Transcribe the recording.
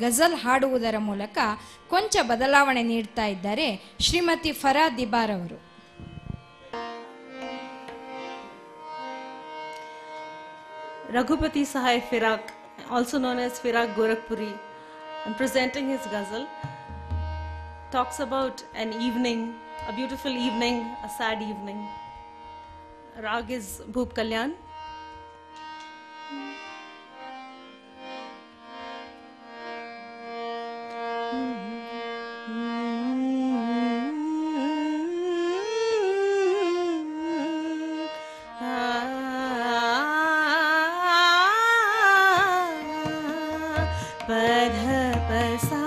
ಗಜಲ್ ಹಾಡುವುದರ ಮೂಲಕ ಕೊಂಚ ಬದಲಾವಣೆ ನೀಡ್ತಾ ಇದ್ದಾರೆ ಶ್ರೀಮತಿ ಫರಾ ದಿಬಾರ್ ಅವರು. Raghupati Sahai Firak, also known as Firak Gorakhpuri, and presenting his ghazal, talks about an evening, a beautiful evening, a sad evening. Rag is Bhoop Kalyan. Padha pasa